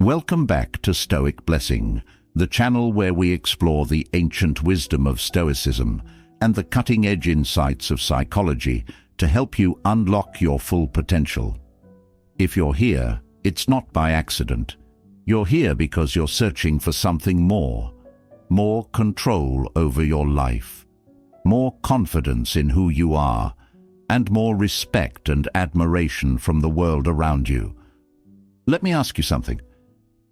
Welcome back to Stoic Blessing, the channel where we explore the ancient wisdom of Stoicism and the cutting-edge insights of psychology to help you unlock your full potential. If you're here, it's not by accident. You're here because you're searching for something more control over your life, more confidence in who you are, and more respect and admiration from the world around you. Let me ask you something.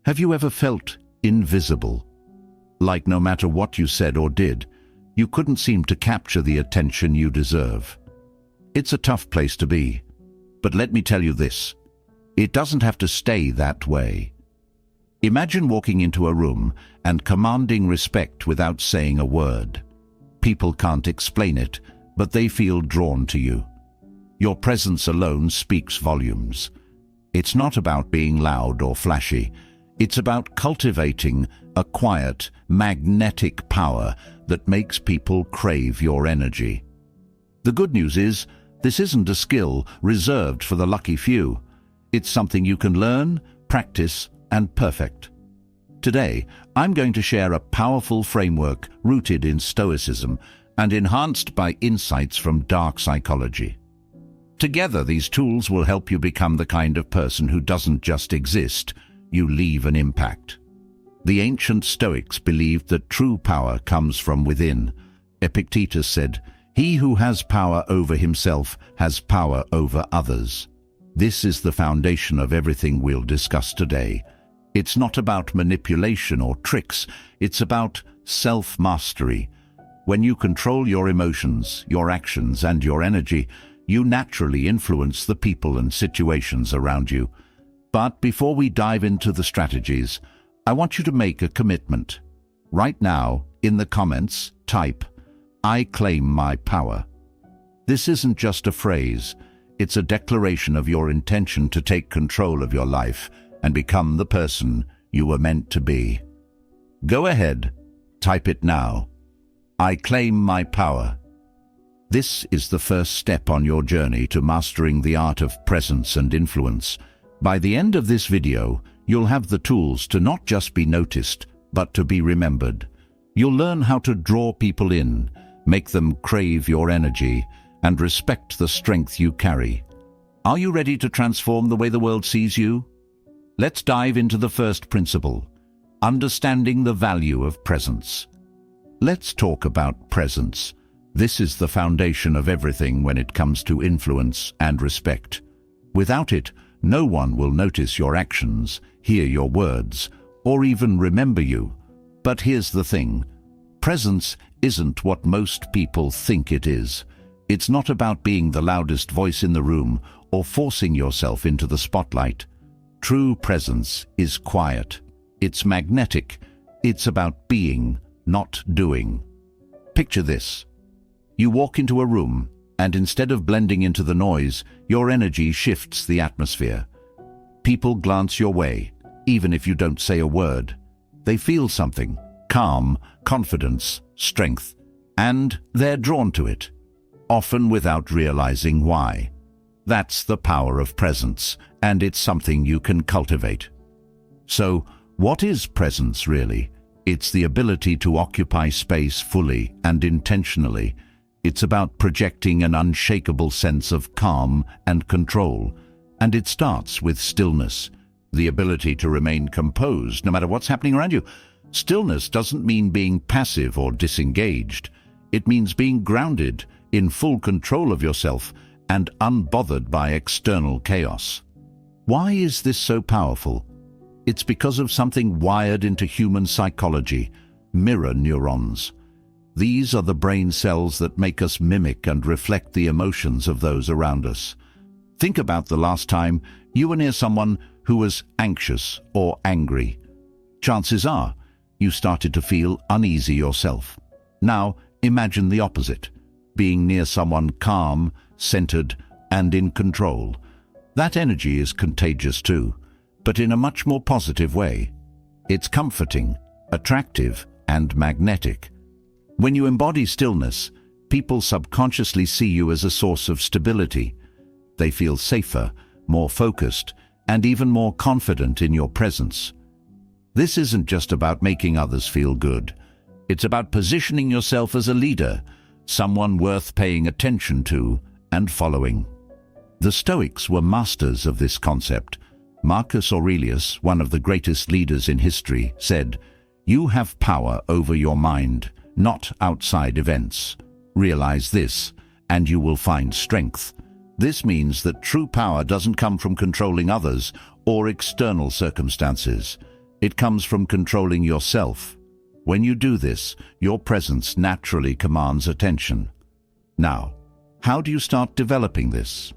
Have you ever felt invisible? Like no matter what you said or did, you couldn't seem to capture the attention you deserve. It's a tough place to be, but let me tell you this. It doesn't have to stay that way. Imagine walking into a room and commanding respect without saying a word. People can't explain it, but they feel drawn to you. Your presence alone speaks volumes. It's not about being loud or flashy. It's about cultivating a quiet, magnetic power that makes people crave your energy. The good news is, this isn't a skill reserved for the lucky few. It's something you can learn, practice, and perfect. Today, I'm going to share a powerful framework rooted in Stoicism and enhanced by insights from dark psychology. Together, these tools will help you become the kind of person who doesn't just exist, you leave an impact. The ancient Stoics believed that true power comes from within. Epictetus said, "He who has power over himself has power over others." This is the foundation of everything we'll discuss today. It's not about manipulation or tricks, it's about self-mastery. When you control your emotions, your actions, and your energy, you naturally influence the people and situations around you. But before we dive into the strategies, I want you to make a commitment. Right now, in the comments, type, "I claim my power." This isn't just a phrase, it's a declaration of your intention to take control of your life and become the person you were meant to be. Go ahead, type it now. I claim my power. This is the first step on your journey to mastering the art of presence and influence. By the end of this video, you'll have the tools to not just be noticed, but to be remembered. You'll learn how to draw people in, make them crave your energy, and respect the strength you carry. Are you ready to transform the way the world sees you? Let's dive into the first principle, understanding the value of presence. Let's talk about presence. This is the foundation of everything when it comes to influence and respect. Without it, no one will notice your actions, hear your words, or even remember you. But here's the thing. Presence isn't what most people think it is. It's not about being the loudest voice in the room or forcing yourself into the spotlight. True presence is quiet. It's magnetic. It's about being, not doing. Picture this. You walk into a room, and instead of blending into the noise, your energy shifts the atmosphere. People glance your way, even if you don't say a word. They feel something, calm, confidence, strength, and they're drawn to it, often without realizing why. That's the power of presence, and it's something you can cultivate. So, what is presence really? It's the ability to occupy space fully and intentionally. It's about projecting an unshakable sense of calm and control. And it starts with stillness, the ability to remain composed no matter what's happening around you. Stillness doesn't mean being passive or disengaged. It means being grounded, in full control of yourself, and unbothered by external chaos. Why is this so powerful? It's because of something wired into human psychology, mirror neurons. These are the brain cells that make us mimic and reflect the emotions of those around us. Think about the last time you were near someone who was anxious or angry. Chances are you started to feel uneasy yourself. Now imagine the opposite, being near someone calm, centered, and in control. That energy is contagious too, but in a much more positive way. It's comforting, attractive, and magnetic. When you embody stillness, people subconsciously see you as a source of stability. They feel safer, more focused, and even more confident in your presence. This isn't just about making others feel good. It's about positioning yourself as a leader, someone worth paying attention to and following. The Stoics were masters of this concept. Marcus Aurelius, one of the greatest leaders in history, said, "You have power over your mind, not outside events. Realize this, and you will find strength." This means that true power doesn't come from controlling others or external circumstances. It comes from controlling yourself. When you do this, your presence naturally commands attention. Now, how do you start developing this?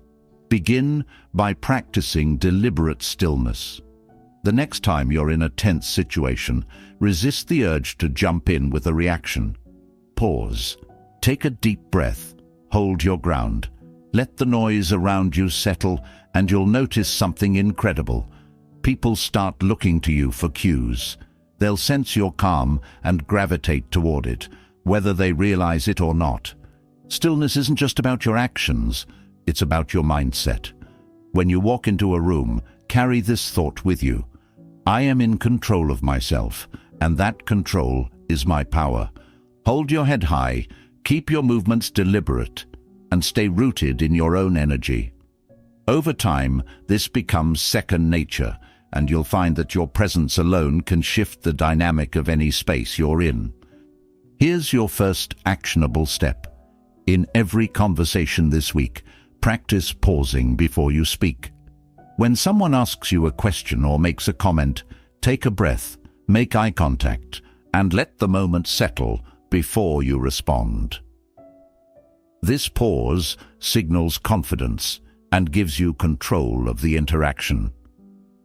Begin by practicing deliberate stillness. The next time you're in a tense situation, resist the urge to jump in with a reaction. Pause. Take a deep breath. Hold your ground. Let the noise around you settle, and you'll notice something incredible. People start looking to you for cues. They'll sense your calm and gravitate toward it, whether they realize it or not. Stillness isn't just about your actions, it's about your mindset. When you walk into a room, carry this thought with you. I am in control of myself, and that control is my power. Hold your head high, keep your movements deliberate, and stay rooted in your own energy. Over time, this becomes second nature, and you'll find that your presence alone can shift the dynamic of any space you're in. Here's your first actionable step. In every conversation this week, practice pausing before you speak. When someone asks you a question or makes a comment, take a breath, make eye contact, and let the moment settle before you respond. This pause signals confidence and gives you control of the interaction.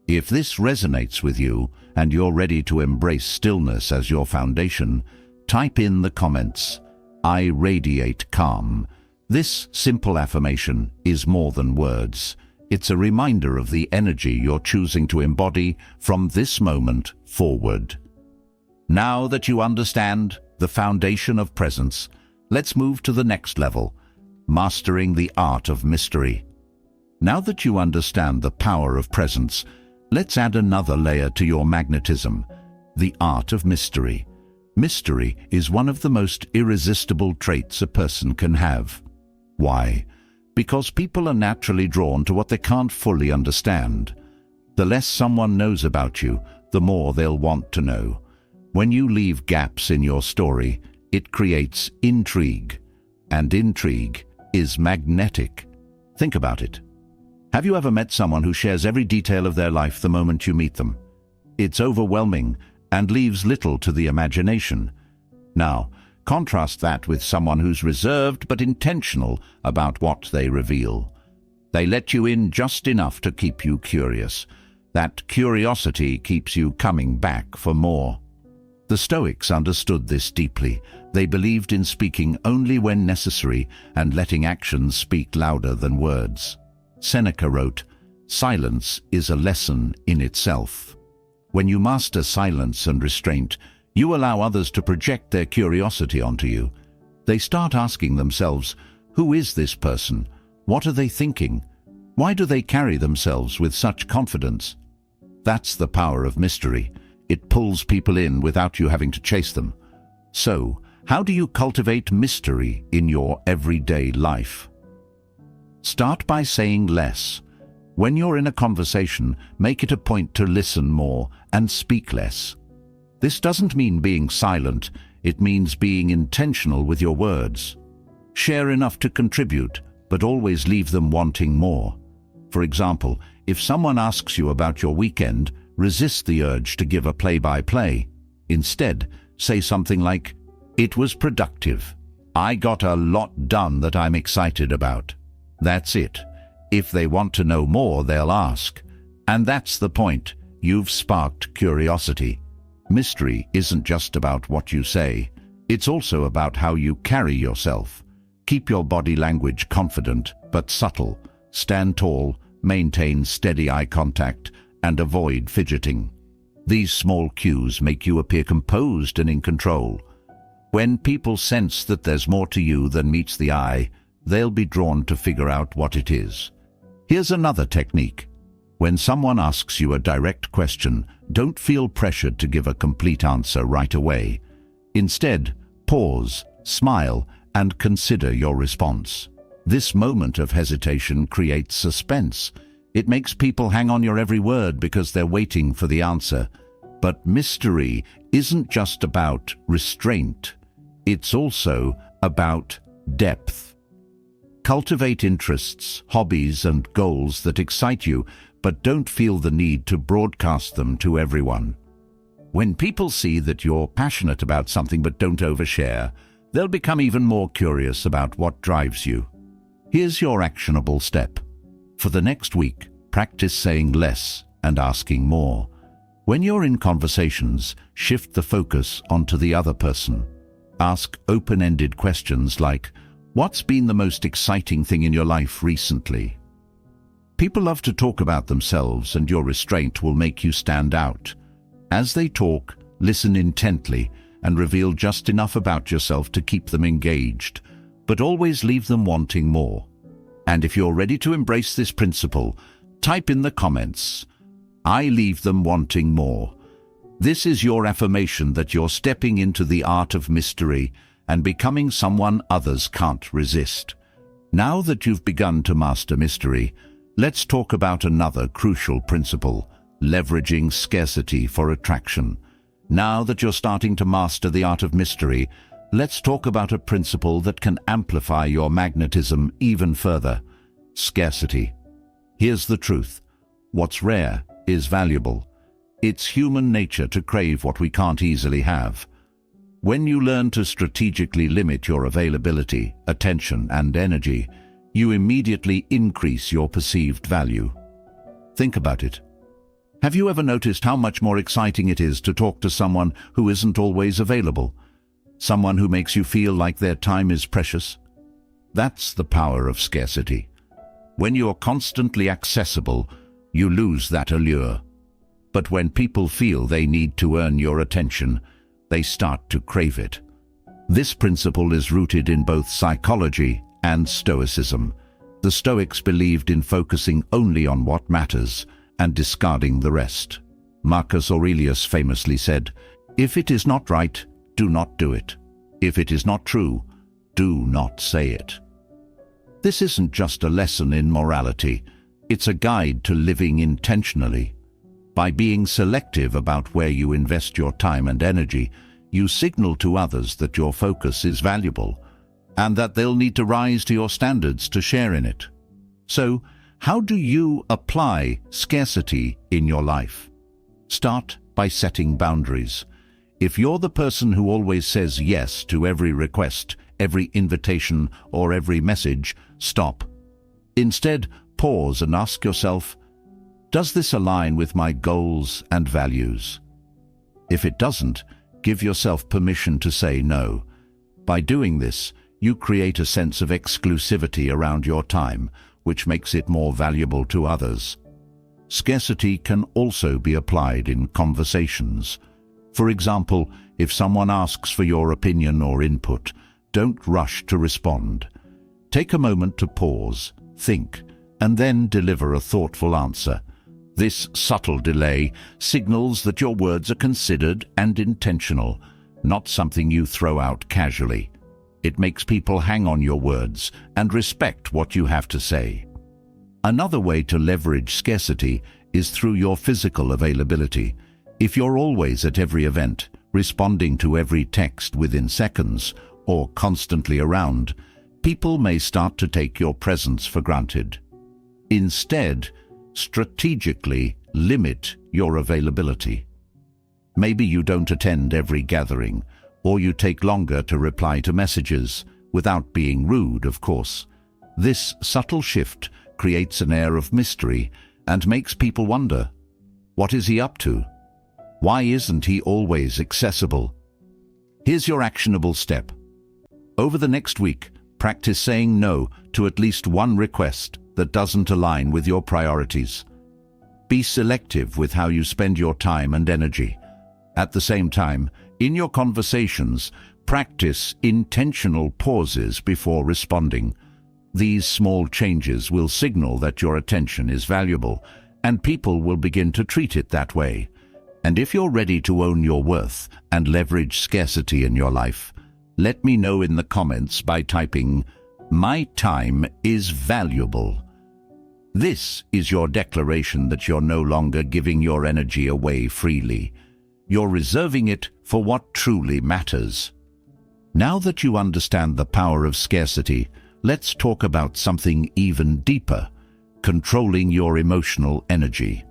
If this resonates with you and you're ready to embrace stillness as your foundation, type in the comments, "I radiate calm." This simple affirmation is more than words. It's a reminder of the energy you're choosing to embody from this moment forward. Now that you understand the foundation of presence, let's move to the next level, mastering the art of mystery. Now that you understand the power of presence, let's add another layer to your magnetism, the art of mystery. Mystery is one of the most irresistible traits a person can have. Why? Because people are naturally drawn to what they can't fully understand. The less someone knows about you, the more they'll want to know. When you leave gaps in your story, it creates intrigue, and intrigue is magnetic. Think about it. Have you ever met someone who shares every detail of their life the moment you meet them? It's overwhelming and leaves little to the imagination. Now, contrast that with someone who's reserved but intentional about what they reveal. They let you in just enough to keep you curious. That curiosity keeps you coming back for more. The Stoics understood this deeply. They believed in speaking only when necessary and letting actions speak louder than words. Seneca wrote, "Silence is a lesson in itself." When you master silence and restraint, you allow others to project their curiosity onto you. They start asking themselves, who is this person? What are they thinking? Why do they carry themselves with such confidence? That's the power of mystery. It pulls people in without you having to chase them. So, how do you cultivate mystery in your everyday life? Start by saying less. When you're in a conversation, make it a point to listen more and speak less. This doesn't mean being silent, it means being intentional with your words. Share enough to contribute, but always leave them wanting more. For example, if someone asks you about your weekend, resist the urge to give a play-by-play. Instead, say something like, "It was productive. I got a lot done that I'm excited about." That's it. If they want to know more, they'll ask. And that's the point. You've sparked curiosity. Mystery isn't just about what you say. It's also about how you carry yourself. Keep your body language confident but subtle. Stand tall, maintain steady eye contact, and avoid fidgeting. These small cues make you appear composed and in control. When people sense that there's more to you than meets the eye, they'll be drawn to figure out what it is. Here's another technique. When someone asks you a direct question, don't feel pressured to give a complete answer right away. Instead, pause, smile, and consider your response. This moment of hesitation creates suspense. It makes people hang on your every word because they're waiting for the answer. But mystery isn't just about restraint. It's also about depth. Cultivate interests, hobbies, and goals that excite you, but don't feel the need to broadcast them to everyone. When people see that you're passionate about something but don't overshare, they'll become even more curious about what drives you. Here's your actionable step. For the next week, practice saying less and asking more. When you're in conversations, shift the focus onto the other person. Ask open-ended questions like, "What's been the most exciting thing in your life recently?" People love to talk about themselves, and your restraint will make you stand out. As they talk, listen intently and reveal just enough about yourself to keep them engaged, but always leave them wanting more. And if you're ready to embrace this principle, type in the comments, "I leave them wanting more." This is your affirmation that you're stepping into the art of mystery and becoming someone others can't resist. Now that you've begun to master mystery, let's talk about another crucial principle: leveraging scarcity for attraction. Now that you're starting to master the art of mystery, let's talk about a principle that can amplify your magnetism even further: scarcity. Here's the truth. What's rare is valuable. It's human nature to crave what we can't easily have. When you learn to strategically limit your availability, attention, and energy, you immediately increase your perceived value. Think about it. Have you ever noticed how much more exciting it is to talk to someone who isn't always available? Someone who makes you feel like their time is precious? That's the power of scarcity. When you're constantly accessible, you lose that allure. But when people feel they need to earn your attention, they start to crave it. This principle is rooted in both psychology and Stoicism. The Stoics believed in focusing only on what matters and discarding the rest. Marcus Aurelius famously said, "If it is not right, do not do it. If it is not true, do not say it." This isn't just a lesson in morality, it's a guide to living intentionally. By being selective about where you invest your time and energy, you signal to others that your focus is valuable and that they'll need to rise to your standards to share in it. So, how do you apply scarcity in your life? Start by setting boundaries. If you're the person who always says yes to every request, every invitation, or every message, stop. Instead, pause and ask yourself, does this align with my goals and values? If it doesn't, give yourself permission to say no. By doing this, you create a sense of exclusivity around your time, which makes it more valuable to others. Scarcity can also be applied in conversations. For example, if someone asks for your opinion or input, don't rush to respond. Take a moment to pause, think, and then deliver a thoughtful answer. This subtle delay signals that your words are considered and intentional, not something you throw out casually. It makes people hang on your words and respect what you have to say. Another way to leverage scarcity is through your physical availability. If you're always at every event, responding to every text within seconds, or constantly around, people may start to take your presence for granted. Instead, strategically limit your availability. Maybe you don't attend every gathering, or you take longer to reply to messages, without being rude, of course. This subtle shift creates an air of mystery and makes people wonder, what is he up to? Why isn't he always accessible? Here's your actionable step. Over the next week, practice saying no to at least one request that doesn't align with your priorities. Be selective with how you spend your time and energy. At the same time, in your conversations, practice intentional pauses before responding. These small changes will signal that your attention is valuable and people will begin to treat it that way. And if you're ready to own your worth and leverage scarcity in your life, let me know in the comments by typing, "My time is valuable." This is your declaration that you're no longer giving your energy away freely. You're reserving it for what truly matters. Now that you understand the power of scarcity, let's talk about something even deeper: controlling your emotional energy.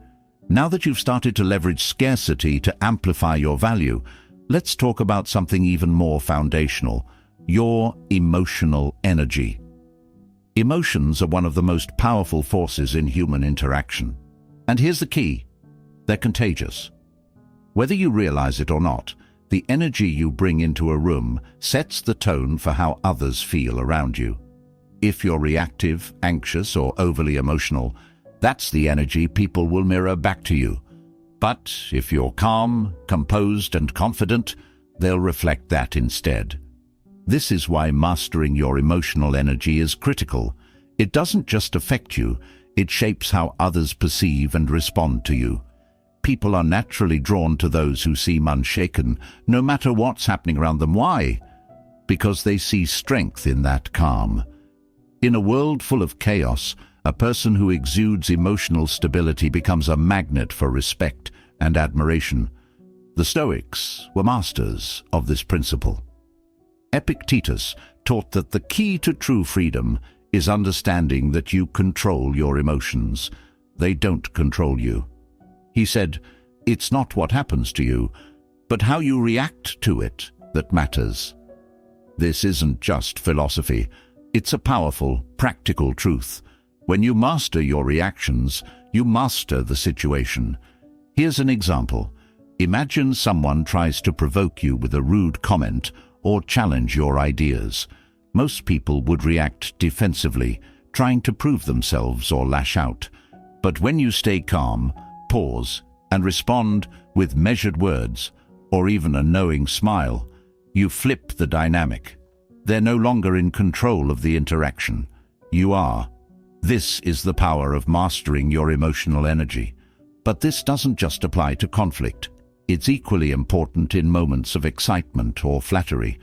Now that you've started to leverage scarcity to amplify your value, let's talk about something even more foundational: your emotional energy. Emotions are one of the most powerful forces in human interaction. And here's the key: they're contagious. Whether you realize it or not, the energy you bring into a room sets the tone for how others feel around you. If you're reactive, anxious, or overly emotional, that's the energy people will mirror back to you. But if you're calm, composed, and confident, they'll reflect that instead. This is why mastering your emotional energy is critical. It doesn't just affect you, it shapes how others perceive and respond to you. People are naturally drawn to those who seem unshaken, no matter what's happening around them. Why? Because they see strength in that calm. In a world full of chaos, a person who exudes emotional stability becomes a magnet for respect and admiration. The Stoics were masters of this principle. Epictetus taught that the key to true freedom is understanding that you control your emotions. They don't control you. He said, "It's not what happens to you, but how you react to it that matters." This isn't just philosophy. It's a powerful, practical truth. When you master your reactions, you master the situation. Here's an example. Imagine someone tries to provoke you with a rude comment or challenge your ideas. Most people would react defensively, trying to prove themselves or lash out. But when you stay calm, pause, and respond with measured words, or even a knowing smile, you flip the dynamic. They're no longer in control of the interaction. You are. This is the power of mastering your emotional energy. But this doesn't just apply to conflict. It's equally important in moments of excitement or flattery.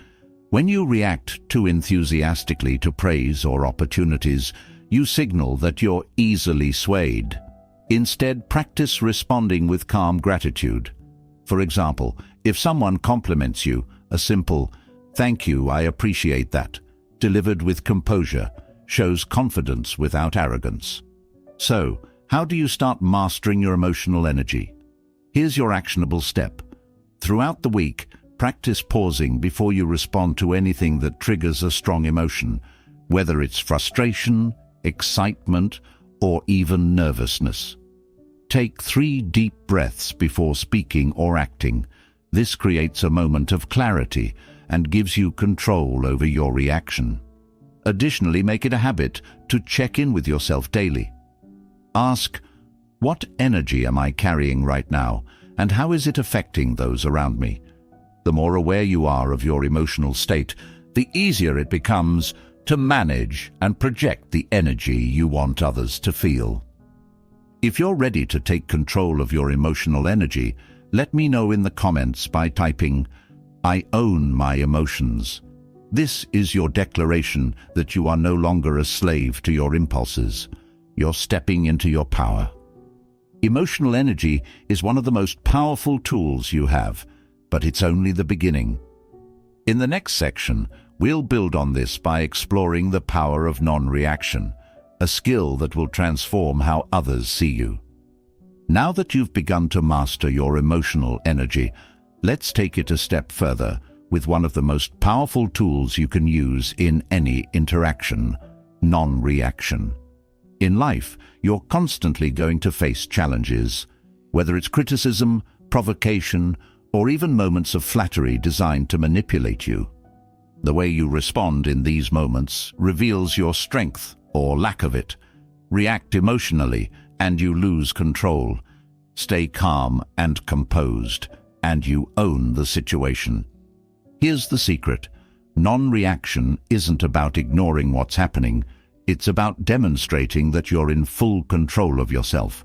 When you react too enthusiastically to praise or opportunities, you signal that you're easily swayed. Instead, practice responding with calm gratitude. For example, if someone compliments you, a simple "Thank you, I appreciate that," delivered with composure, shows confidence without arrogance. So, how do you start mastering your emotional energy? Here's your actionable step. Throughout the week, practice pausing before you respond to anything that triggers a strong emotion, whether it's frustration, excitement, or even nervousness. Take 3 deep breaths before speaking or acting. This creates a moment of clarity and gives you control over your reaction. Additionally, make it a habit to check in with yourself daily. Ask, what energy am I carrying right now, and how is it affecting those around me? The more aware you are of your emotional state, the easier it becomes to manage and project the energy you want others to feel. If you're ready to take control of your emotional energy, let me know in the comments by typing, "I own my emotions." This is your declaration that you are no longer a slave to your impulses. You're stepping into your power. Emotional energy is one of the most powerful tools you have, but it's only the beginning. In the next section, we'll build on this by exploring the power of non-reaction, a skill that will transform how others see you. Now that you've begun to master your emotional energy, let's take it a step further with one of the most powerful tools you can use in any interaction: non-reaction. In life, you're constantly going to face challenges, whether it's criticism, provocation, or even moments of flattery designed to manipulate you. The way you respond in these moments reveals your strength or lack of it. React emotionally, and you lose control. Stay calm and composed, and you own the situation. Here's the secret. Non-reaction isn't about ignoring what's happening. It's about demonstrating that you're in full control of yourself.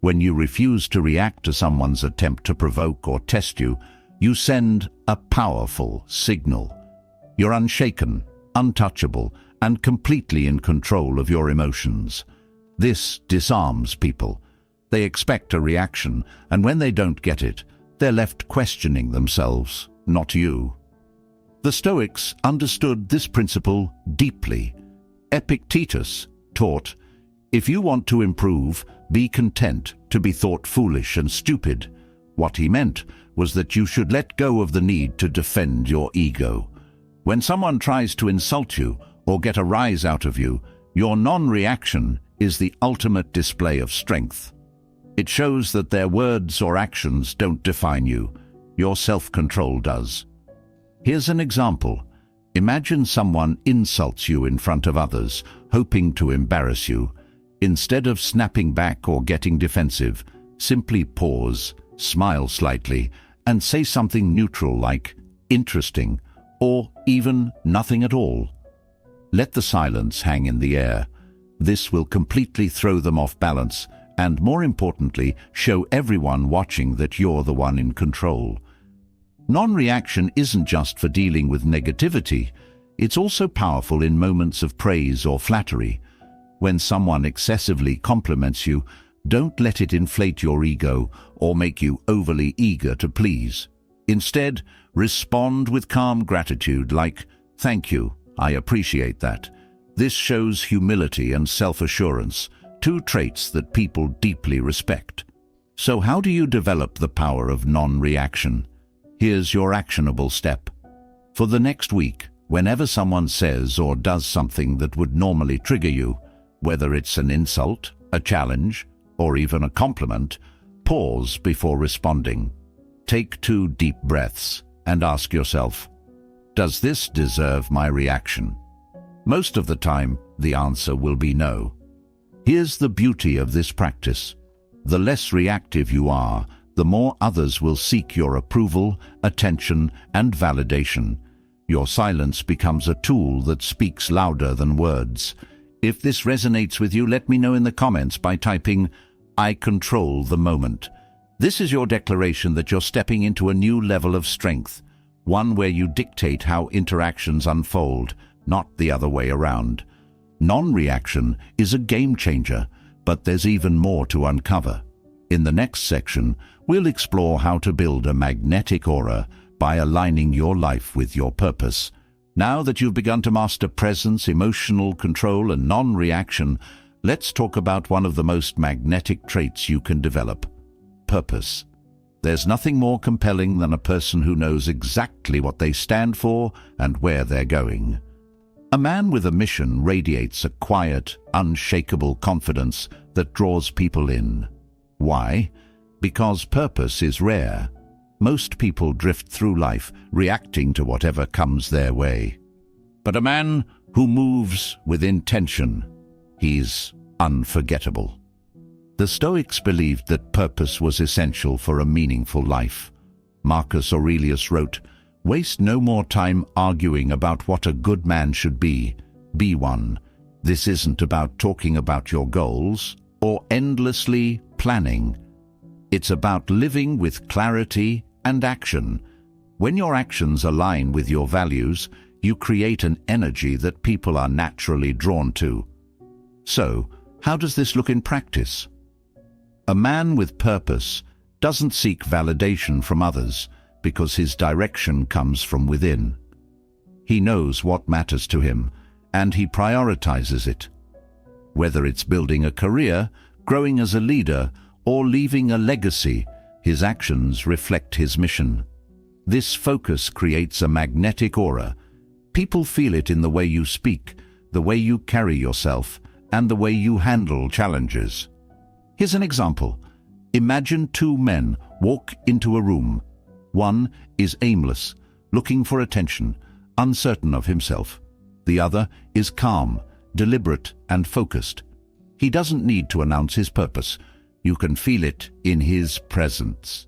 When you refuse to react to someone's attempt to provoke or test you, you send a powerful signal. You're unshaken, untouchable, and completely in control of your emotions. This disarms people. They expect a reaction, and when they don't get it, they're left questioning themselves, not you. The Stoics understood this principle deeply. Epictetus taught, "If you want to improve, be content to be thought foolish and stupid." What he meant was that you should let go of the need to defend your ego. When someone tries to insult you or get a rise out of you, your non-reaction is the ultimate display of strength. It shows that their words or actions don't define you. Your self-control does. Here's an example. Imagine someone insults you in front of others, hoping to embarrass you. Instead of snapping back or getting defensive, simply pause, smile slightly, and say something neutral like, "Interesting," or even "Nothing at all." Let the silence hang in the air. This will completely throw them off balance and, more importantly, show everyone watching that you're the one in control. Non-reaction isn't just for dealing with negativity. It's also powerful in moments of praise or flattery. When someone excessively compliments you, don't let it inflate your ego or make you overly eager to please. Instead, respond with calm gratitude like, "Thank you, I appreciate that." This shows humility and self-assurance, two traits that people deeply respect. So how do you develop the power of non-reaction? Here's your actionable step. For the next week, whenever someone says or does something that would normally trigger you, whether it's an insult, a challenge, or even a compliment, pause before responding. Take 2 deep breaths and ask yourself, does this deserve my reaction? Most of the time, the answer will be no. Here's the beauty of this practice. The less reactive you are, the more others will seek your approval, attention, and validation. Your silence becomes a tool that speaks louder than words. If this resonates with you, let me know in the comments by typing, "I control the moment." This is your declaration that you're stepping into a new level of strength, one where you dictate how interactions unfold, not the other way around. Non-reaction is a game changer, but there's even more to uncover. In the next section, we'll explore how to build a magnetic aura by aligning your life with your purpose. Now that you've begun to master presence, emotional control, and non-reaction, let's talk about one of the most magnetic traits you can develop: purpose. There's nothing more compelling than a person who knows exactly what they stand for and where they're going. A man with a mission radiates a quiet, unshakable confidence that draws people in. Why? Because purpose is rare. Most people drift through life reacting to whatever comes their way. But a man who moves with intention, he's unforgettable. The Stoics believed that purpose was essential for a meaningful life. Marcus Aurelius wrote, "Waste no more time arguing about what a good man should be one." This isn't about talking about your goals or endlessly planning. It's about living with clarity and action. When your actions align with your values, you create an energy that people are naturally drawn to. So, how does this look in practice? A man with purpose doesn't seek validation from others because his direction comes from within. He knows what matters to him, and he prioritizes it. Whether it's building a career, growing as a leader, or leaving a legacy, his actions reflect his mission. This focus creates a magnetic aura. People feel it in the way you speak, the way you carry yourself, and the way you handle challenges. Here's an example. Imagine 2 men walk into a room. One is aimless, looking for attention, uncertain of himself. The other is calm, deliberate, and focused. He doesn't need to announce his purpose. You can feel it in his presence.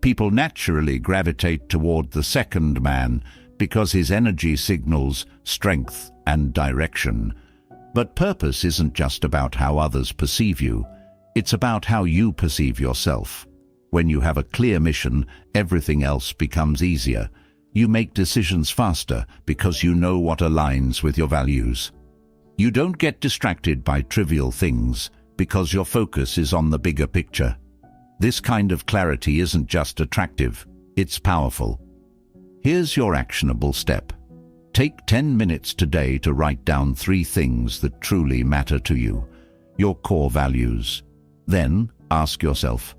People naturally gravitate toward the second man because his energy signals strength and direction. But purpose isn't just about how others perceive you. It's about how you perceive yourself. When you have a clear mission, everything else becomes easier. You make decisions faster because you know what aligns with your values. You don't get distracted by trivial things because your focus is on the bigger picture. This kind of clarity isn't just attractive, it's powerful. Here's your actionable step. Take 10 minutes today to write down 3 things that truly matter to you, your core values. Then ask yourself,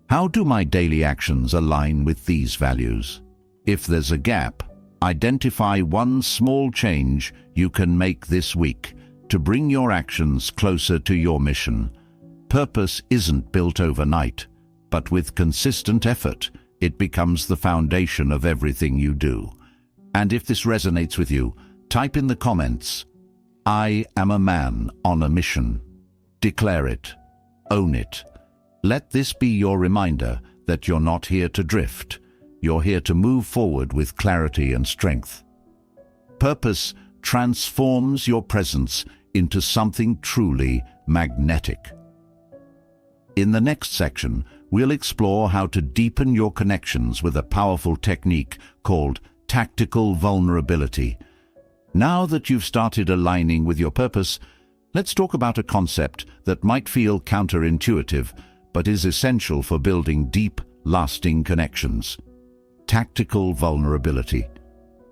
how do my daily actions align with these values? If there's a gap, identify one small change you can make this week to bring your actions closer to your mission. Purpose isn't built overnight, but with consistent effort, it becomes the foundation of everything you do. And if this resonates with you, type in the comments, "I am a man on a mission." Declare it. Own it. Let this be your reminder that you're not here to drift. You're here to move forward with clarity and strength. Purpose transforms your presence into something truly magnetic. In the next section, we'll explore how to deepen your connections with a powerful technique called tactical vulnerability. Now that you've started aligning with your purpose, let's talk about a concept that might feel counterintuitive, but is essential for building deep, lasting connections. Tactical vulnerability.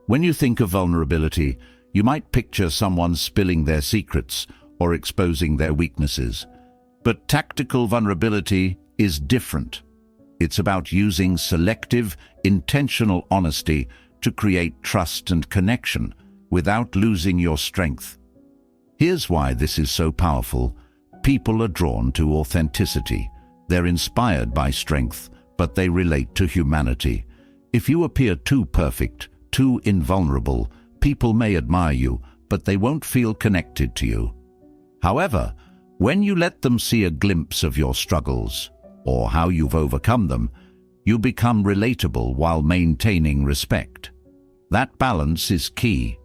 When you think of vulnerability, you might picture someone spilling their secrets or exposing their weaknesses. But tactical vulnerability is different. It's about using selective, intentional honesty to create trust and connection without losing your strength. Here's why this is so powerful. People are drawn to authenticity. They're inspired by strength, but they relate to humanity. If you appear too perfect, too invulnerable, people may admire you, but they won't feel connected to you. However, when you let them see a glimpse of your struggles, or how you've overcome them, you become relatable while maintaining respect. That balance is key.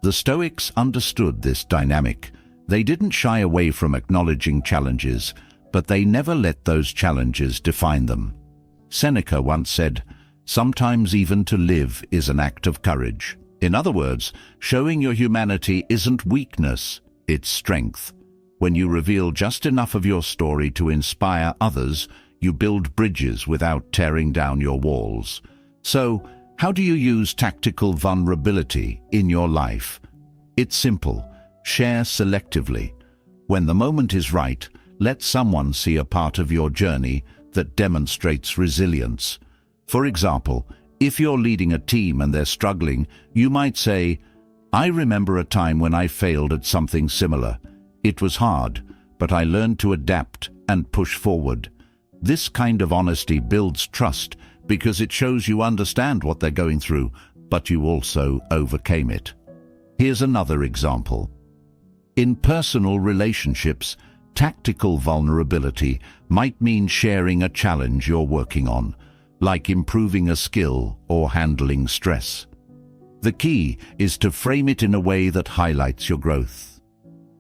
The Stoics understood this dynamic. They didn't shy away from acknowledging challenges, but they never let those challenges define them. Seneca once said, "Sometimes even to live is an act of courage." In other words, showing your humanity isn't weakness, it's strength. When you reveal just enough of your story to inspire others, you build bridges without tearing down your walls. So, how do you use tactical vulnerability in your life? It's simple. Share selectively. When the moment is right, let someone see a part of your journey that demonstrates resilience. For example, if you're leading a team and they're struggling, you might say, "I remember a time when I failed at something similar. It was hard, but I learned to adapt and push forward." This kind of honesty builds trust because it shows you understand what they're going through, but you also overcame it. Here's another example. In personal relationships, tactical vulnerability might mean sharing a challenge you're working on, like improving a skill or handling stress. The key is to frame it in a way that highlights your growth.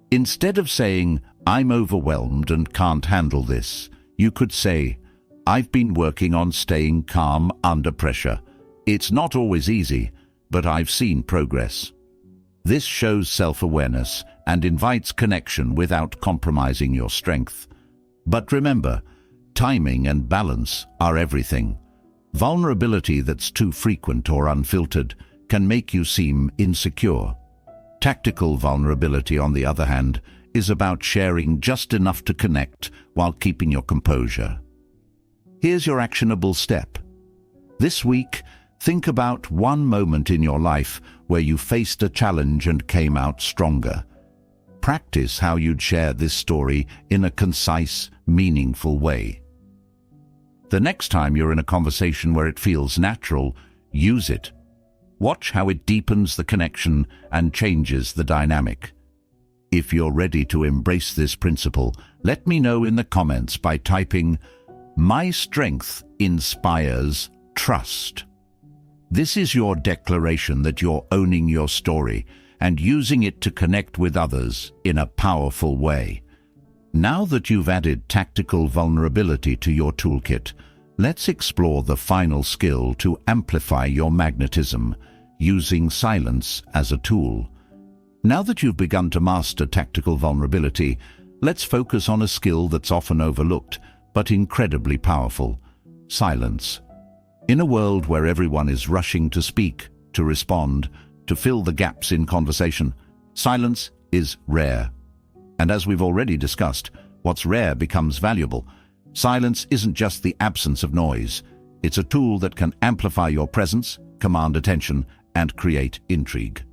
Instead of saying, "I'm overwhelmed and can't handle this," you could say, "I've been working on staying calm under pressure. It's not always easy, but I've seen progress." This shows self-awareness and invites connection without compromising your strength. But remember, timing and balance are everything. Vulnerability that's too frequent or unfiltered can make you seem insecure. Tactical vulnerability, on the other hand, is about sharing just enough to connect while keeping your composure. Here's your actionable step. This week, think about one moment in your life where you faced a challenge and came out stronger. Practice how you'd share this story in a concise, meaningful way. The next time you're in a conversation where it feels natural, use it. Watch how it deepens the connection and changes the dynamic. If you're ready to embrace this principle, let me know in the comments by typing, "My strength inspires trust." This is your declaration that you're owning your story and using it to connect with others in a powerful way. Now that you've added tactical vulnerability to your toolkit, let's explore the final skill to amplify your magnetism, using silence as a tool. Now that you've begun to master tactical vulnerability, let's focus on a skill that's often overlooked, but incredibly powerful: silence. In a world where everyone is rushing to speak, to respond, to fill the gaps in conversation, silence is rare. And as we've already discussed, what's rare becomes valuable. Silence isn't just the absence of noise. It's a tool that can amplify your presence, command attention, and create intrigue.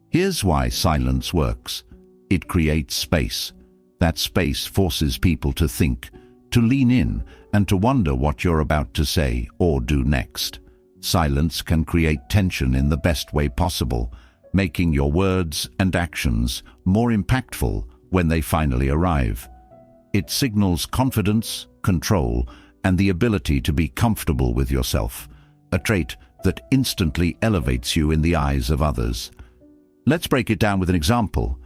Here's why silence works. It creates space. That space forces people to think, to lean in, and to wonder what you're about to say or do next. Silence can create tension in the best way possible, making your words and actions more impactful when they finally arrive. It signals confidence, control, and the ability to be comfortable with yourself, a trait that instantly elevates you in the eyes of others. Let's break it down with an example.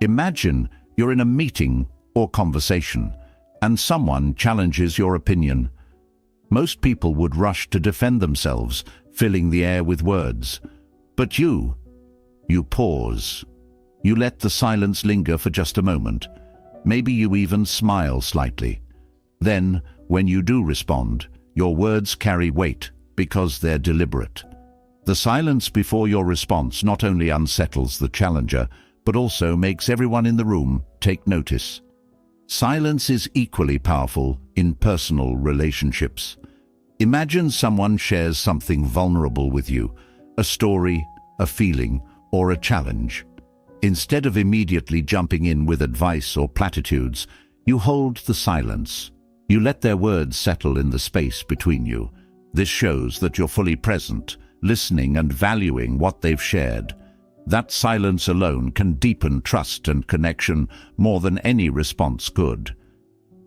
Imagine you're in a meeting or conversation, and someone challenges your opinion. Most people would rush to defend themselves, filling the air with words. But you pause. You let the silence linger for just a moment. Maybe you even smile slightly. Then, when you do respond, your words carry weight because they're deliberate. The silence before your response not only unsettles the challenger, but also makes everyone in the room take notice. Silence is equally powerful in personal relationships. Imagine someone shares something vulnerable with you, a story, a feeling, or a challenge. Instead of immediately jumping in with advice or platitudes, you hold the silence. You let their words settle in the space between you. This shows that you're fully present, listening and valuing what they've shared. That silence alone can deepen trust and connection more than any response could.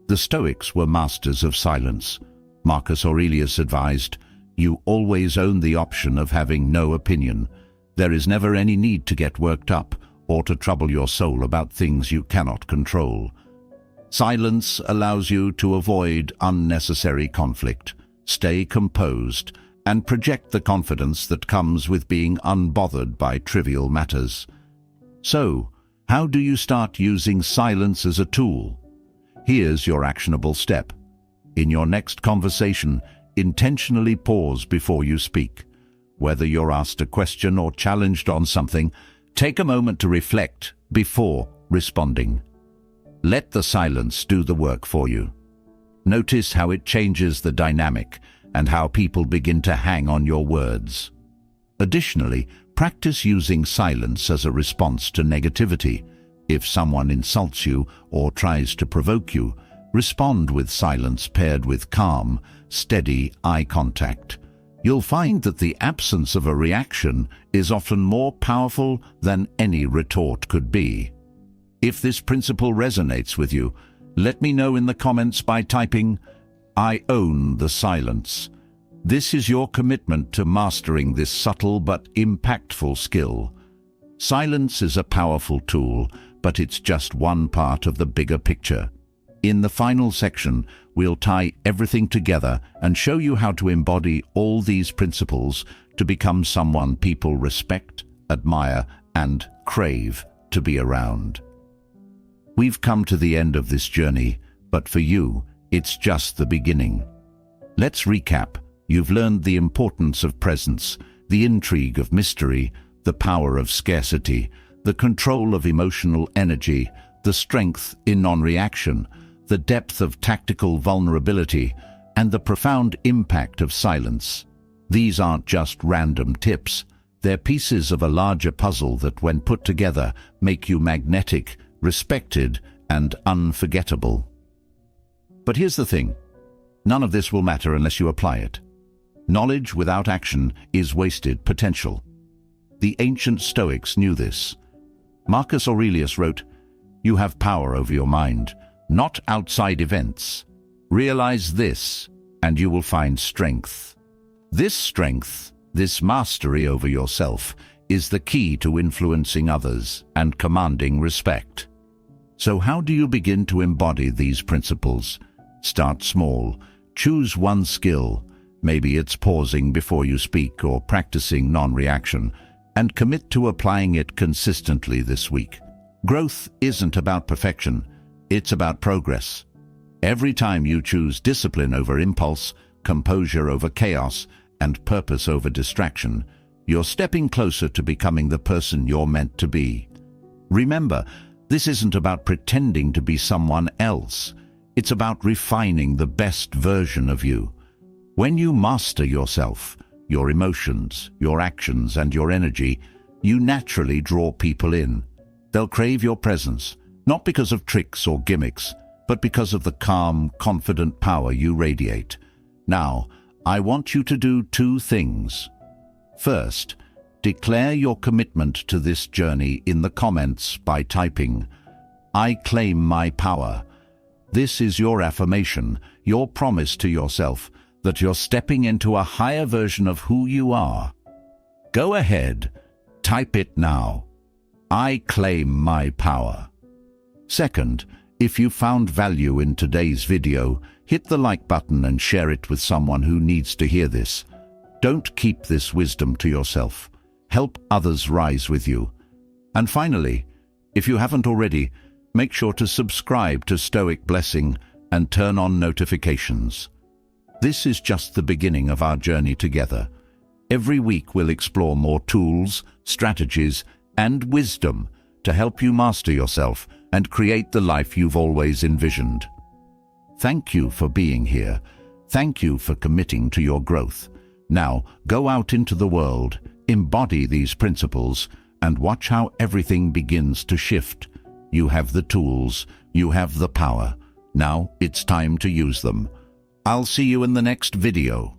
The Stoics were masters of silence. Marcus Aurelius advised, "You always own the option of having no opinion. There is never any need to get worked up or to trouble your soul about things you cannot control." Silence allows you to avoid unnecessary conflict, stay composed, and project the confidence that comes with being unbothered by trivial matters. So, how do you start using silence as a tool? Here's your actionable step. In your next conversation, intentionally pause before you speak. Whether you're asked a question or challenged on something, take a moment to reflect before responding. Let the silence do the work for you. Notice how it changes the dynamic and how people begin to hang on your words. Additionally, practice using silence as a response to negativity. If someone insults you or tries to provoke you, respond with silence paired with calm, steady eye contact. You'll find that the absence of a reaction is often more powerful than any retort could be. If this principle resonates with you, let me know in the comments by typing, "I own the silence." This is your commitment to mastering this subtle but impactful skill. Silence is a powerful tool, but it's just one part of the bigger picture. In the final section, we'll tie everything together and show you how to embody all these principles to become someone people respect, admire, and crave to be around. We've come to the end of this journey, but for you, it's just the beginning. Let's recap. You've learned the importance of presence, the intrigue of mystery, the power of scarcity, the control of emotional energy, the strength in non-reaction, the depth of tactical vulnerability, and the profound impact of silence. These aren't just random tips. They're pieces of a larger puzzle that, when put together, make you magnetic, respected, and unforgettable. But here's the thing. None of this will matter unless you apply it. Knowledge without action is wasted potential. The ancient Stoics knew this. Marcus Aurelius wrote, "You have power over your mind, not outside events. Realize this, and you will find strength." This strength, this mastery over yourself, is the key to influencing others and commanding respect. So how do you begin to embody these principles? Start small. Choose one skill. Maybe it's pausing before you speak or practicing non-reaction, and commit to applying it consistently this week. Growth isn't about perfection. It's about progress. Every time you choose discipline over impulse, composure over chaos, and purpose over distraction, you're stepping closer to becoming the person you're meant to be. Remember, this isn't about pretending to be someone else. It's about refining the best version of you. When you master yourself, your emotions, your actions, and your energy, you naturally draw people in. They'll crave your presence, not because of tricks or gimmicks, but because of the calm, confident power you radiate. Now, I want you to do two things. First, declare your commitment to this journey in the comments by typing, "I claim my power." This is your affirmation, your promise to yourself that you're stepping into a higher version of who you are. Go ahead, type it now. I claim my power. Second, if you found value in today's video, hit the like button and share it with someone who needs to hear this. Don't keep this wisdom to yourself. Help others rise with you. And finally, if you haven't already, make sure to subscribe to Stoic Blessing and turn on notifications. This is just the beginning of our journey together. Every week we'll explore more tools, strategies, and wisdom to help you master yourself and create the life you've always envisioned. Thank you for being here. Thank you for committing to your growth. Now, go out into the world, embody these principles, and watch how everything begins to shift. You have the tools, you have the power. Now it's time to use them. I'll see you in the next video.